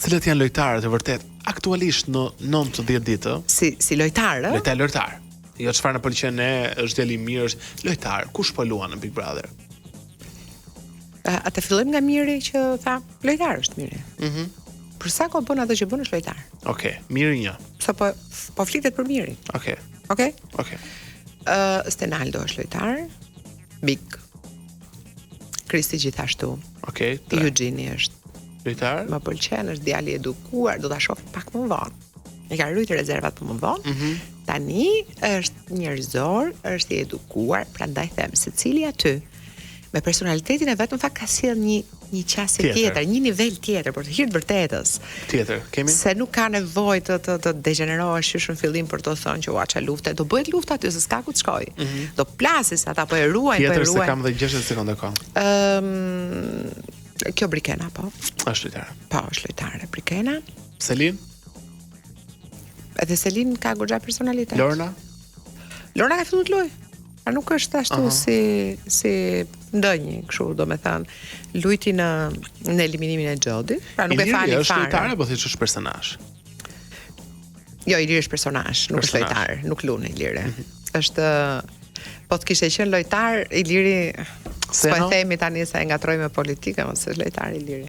Cilat janë lojtarët e vërtet aktualisht në 90 ditë? Si lojtarë? Lojtar. Jo çfarë na pëlqen ne, është djali i mirë, është lojtar. Kush po luan në Big Brother? Atë fillojmë nga Miri që tha, lojtar është Miri. Për sa kohë bën atë që bën është lojtar. Okej, Miri 1. Sa po flitet për Mirin. Okej. Stenaldo është lojtar. Big. Kristi gjithashtu. Okej. Eugeni është lojtar. Më pëlqen, është djali i edukuar, do ta shoh pak më vonë. E ka rrit rezervat për më vonë. Tani është njerëzor, është i edukuar, prandaj them secili aty me personalitetin e vet, në fakt ka sjell një qasje tjetër, një nivel tjetër për të hir të vërtetës. Tjetër, kemi? Se nuk ka nevojë të degenerohesh që në fillim për të thënë që ua lufte, do bëhet luftë aty se s'ka ku të shkojë. Do plasis ata po e ruajnë, Tjetër se kam dhe 60 sekonda kohë. Kjo Brikena, po. Është lojtare. Po, është lojtare Brikena. Selin? Edhe Selin ka goxha personalitet. Lorna ka filluar të luajë. Nuk është ashtu si ndonjë, kështu, domethënë, luajti në eliminimin e Xhodit. Pra nuk e fali fare. Është lojtare apo thjesht është personazh? Jo, Iliri është personazh, nuk është lojtar, nuk lun Iliri. Është po të kishte qenë lojtar, Iliri s'po e themi tani se e ngatroj me politikën, ose është lojtar Iliri.